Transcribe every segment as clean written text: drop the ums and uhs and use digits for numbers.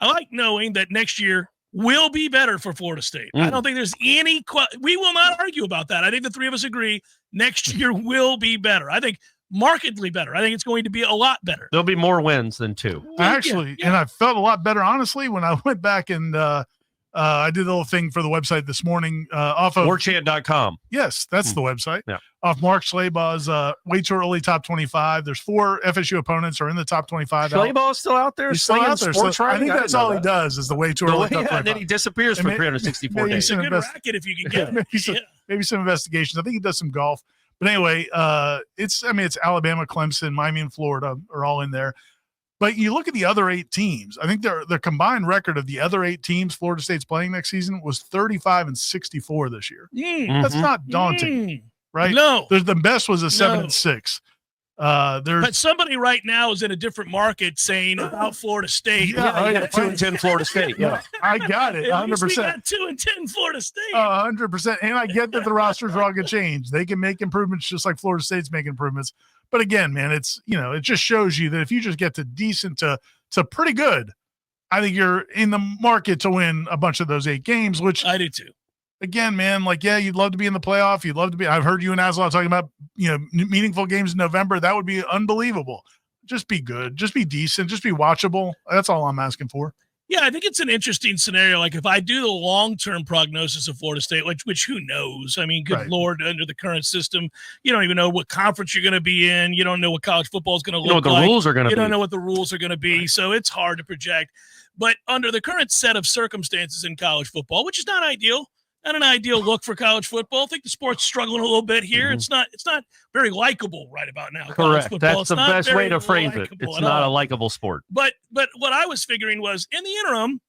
I like knowing that next year will be better for Florida State. I don't think there's any we will not argue about that. I think the three of us agree next year will be better. I think markedly better. I think it's going to be a lot better. There'll be more wins than 2. Actually, and I felt a lot better, honestly, when I went back and I did a little thing for the website this morning off of Warchant.com. Yes, that's the website. Yeah. Off Mark Schlabaugh's way too early top 25. There's 4 FSU opponents are in the top 25. Schlabaugh's still out there. He's still out there. So I think that's all he does is the way too early top 25. And then he disappears for 364 days. It's a good racket if you can get it. Maybe some investigations. I think he does some golf. But anyway, it's Alabama, Clemson, Miami, and Florida are all in there. But you look at the other 8 teams. I think their combined record of the other 8 teams Florida State's playing next season was 35-64 this year. That's not daunting, right? No. The best was a 7-6. But somebody right now is in a different market saying about Florida State. Yeah, 2-10 Florida State. Yeah, I got it. 100%. We got 2-10 Florida State. 100%. And I get that the rosters are all going to change. They can make improvements just like Florida State's making improvements. But again, man, it's it just shows you that if you just get to decent to pretty good, I think you're in the market to win a bunch of those 8 games. Which I do too. Again, man, you'd love to be in the playoff. You'd love to be. I've heard you and Aslan talking about, meaningful games in November. That would be unbelievable. Just be good. Just be decent. Just be watchable. That's all I'm asking for. Yeah, I think it's an interesting scenario. Like if I do the long-term prognosis of Florida State, which who knows? I mean, good Lord, under the current system, you don't even know what conference you're going to be in. You don't know what college football is going to look like. The rules are going to be. You don't know what the rules are going to be. So it's hard to project. But under the current set of circumstances in college football, which is not ideal, not an ideal look for college football. I think the sport's struggling a little bit here. It's not very likable right about now. Correct. That's the best way to phrase it. It's not a likable sport. But what I was figuring was, in the interim,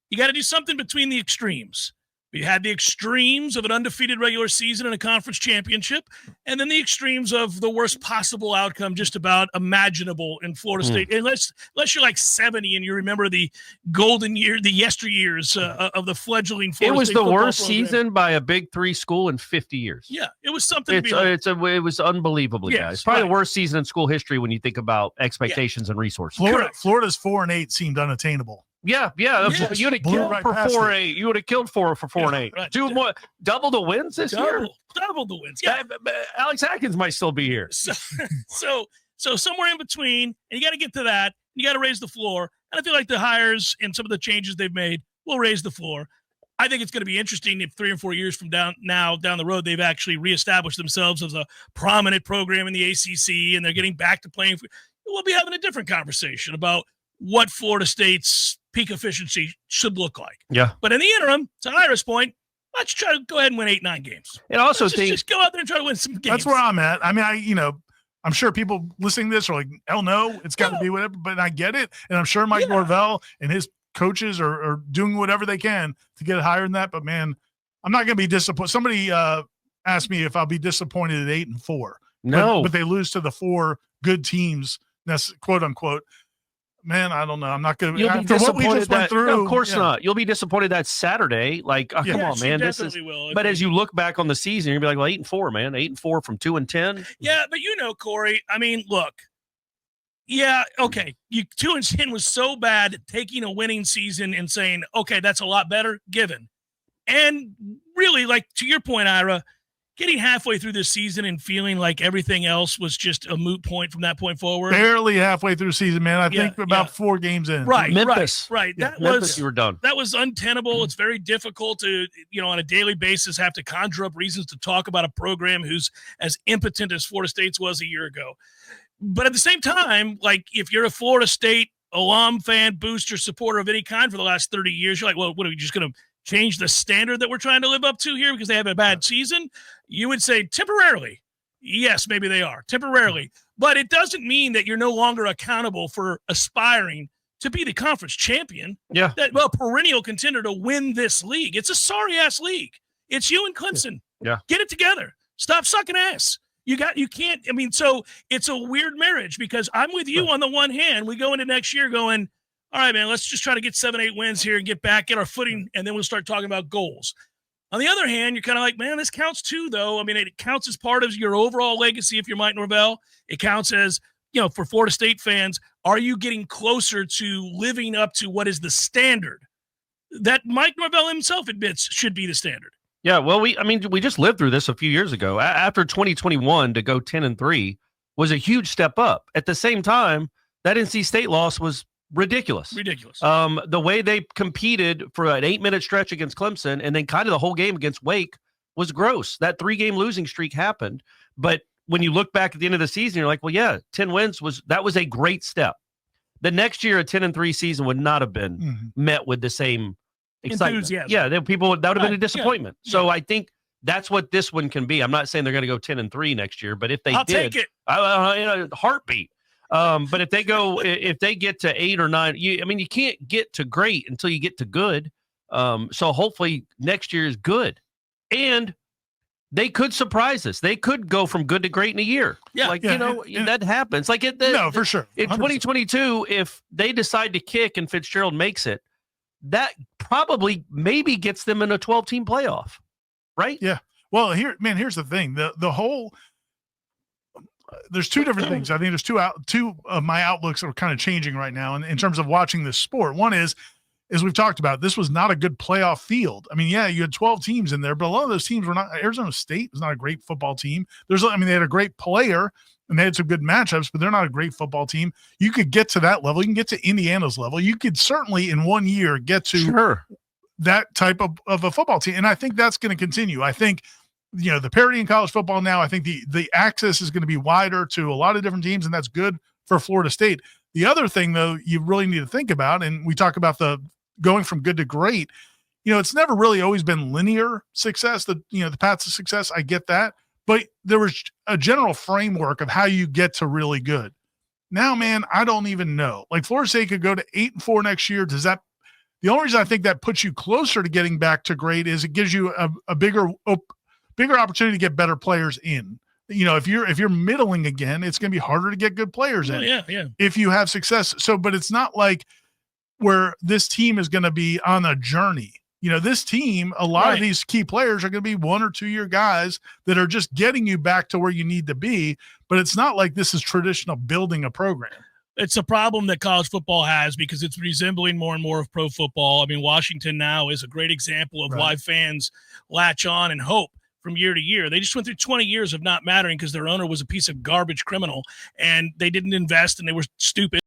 you got to do something between the extremes. We had the extremes of an undefeated regular season and a conference championship, and then the extremes of the worst possible outcome just about imaginable in Florida State. Unless you're like 70 and you remember the golden year, the yesteryears of the fledgling Florida State. It was the worst season by a Big 3 school in 50 years. Yeah, it was something to be it was unbelievable, guys. Probably the worst season in school history when you think about expectations and resources. Florida's 4-8 seemed unattainable. Yeah. Yes. You would have killed for 4-8. You would have killed for 4-8. Right. 2 more, double the wins this year. Double the wins. Yeah. Alex Atkins might still be here. So somewhere in between, and you got to get to that. You got to raise the floor, and I feel like the hires and some of the changes they've made will raise the floor. I think it's going to be interesting if 3 or 4 years from down the road, they've actually reestablished themselves as a prominent program in the ACC, and they're getting back to playing. We'll be having a different conversation about what Florida State's peak efficiency should look like. Yeah. But in the interim, to Ira's point, let's try to go ahead and win 8-9 games. And also just go out there and try to win some games. That's where I'm at. I mean, I'm sure people listening to this are like, hell no, it's got to be whatever, but I get it. And I'm sure Mike Norvell and his coaches are doing whatever they can to get it higher than that. But man, I'm not going to be disappointed. Somebody asked me if I'll be disappointed at 8-4. No. But they lose to the 4 good teams, that's quote unquote. Man, I don't know. I'm not going to. After what we just went through, no, of course not. You'll be disappointed that Saturday. Like, come on, man. This is. Will. But as you look back on the season, you'll be like, well, 8-4, man. 8-4 from 2-10. Yeah, but Corey. I mean, look. Yeah, okay. 2-10 was so bad. Taking a winning season and saying, okay, that's a lot better. Given, and really, like to your point, Ira. Getting halfway through this season and feeling like everything else was just a moot point from that point forward. Barely halfway through the season, man. I think about 4 games in. Right, Memphis. Right. Yeah, Memphis, you were done. That was untenable. It's very difficult to, on a daily basis have to conjure up reasons to talk about a program who's as impotent as Florida State's was a year ago. But at the same time, like if you're a Florida State alum, fan, booster, supporter of any kind for the last 30 years, you're like, well, what are we just going to change the standard that we're trying to live up to here because they have a bad season? You would say temporarily. Yes, maybe they are temporarily, but it doesn't mean that you're no longer accountable for aspiring to be the conference champion. Yeah. Perennial contender to win this league. It's a sorry ass league. It's you and Clemson. Yeah. Get it together. Stop sucking ass. You can't. I mean, so it's a weird marriage because I'm with you on the one hand. We go into next year going, all right, man, let's just try to get 7-8 wins here and get our footing, and then we'll start talking about goals. On the other hand, you're kind of like, man, this counts too, though. I mean, it counts as part of your overall legacy if you're Mike Norvell. It counts as for Florida State fans, are you getting closer to living up to what is the standard that Mike Norvell himself admits should be the standard? Yeah, well, we just lived through this a few years ago. After 2021, to go 10-3 was a huge step up. At the same time, that NC State loss was ridiculous. The way they competed for an 8-minute stretch against Clemson and then kind of the whole game against Wake was gross. That 3-game losing streak happened. But when you look back at the end of the season, you're like, well, yeah, 10 wins was a great step. The next year, a 10-3 season would not have been met with the same excitement. Enthusiasm. Yeah, that would have been a disappointment. Yeah. So I think that's what this one can be. I'm not saying they're going to go 10-3 next year, but if they I'll take it. In a heartbeat. But if they get to 8 or 9, you can't get to great until you get to good. So hopefully next year is good, and they could surprise us. They could go from good to great in a year. Yeah, that happens. No, for sure. 100%. In 2022, if they decide to kick and Fitzgerald makes it, that probably maybe gets them in a 12-team playoff, right? Yeah. Well, here's the thing. The whole there's two different things. I think there's two of my outlooks that are kind of changing right now in terms of watching this sport. One is, as we've talked about, this was not a good playoff field. I mean, yeah, you had 12 teams in there, but a lot of those teams were not. Arizona State was not a great football team. They had a great player and they had some good matchups, but they're not a great football team. You could get to that level. You can get to Indiana's level. You could certainly in 1 year get to that type of a football team. And I think that's going to continue. I think, the parity in college football now, I think the access is going to be wider to a lot of different teams, and that's good for Florida State. The other thing, though, you really need to think about, and we talk about the going from good to great, it's never really always been linear success, the paths to success. I get that. But there was a general framework of how you get to really good. Now, man, I don't even know. Like Florida State could go to 8-4 next year. The only reason I think that puts you closer to getting back to great is it gives you a bigger opportunity to get better players in. If you're middling again, it's going to be harder to get good players in. Yeah. If you have success. So, but it's not like where this team is going to be on a journey. This team, a lot of these key players are going to be 1 or 2 year guys that are just getting you back to where you need to be. But it's not like this is traditional building a program. It's a problem that college football has because it's resembling more and more of pro football. I mean, Washington now is a great example of why fans latch on and hope from year to year. They just went through 20 years of not mattering because their owner was a piece of garbage criminal and they didn't invest and they were stupid.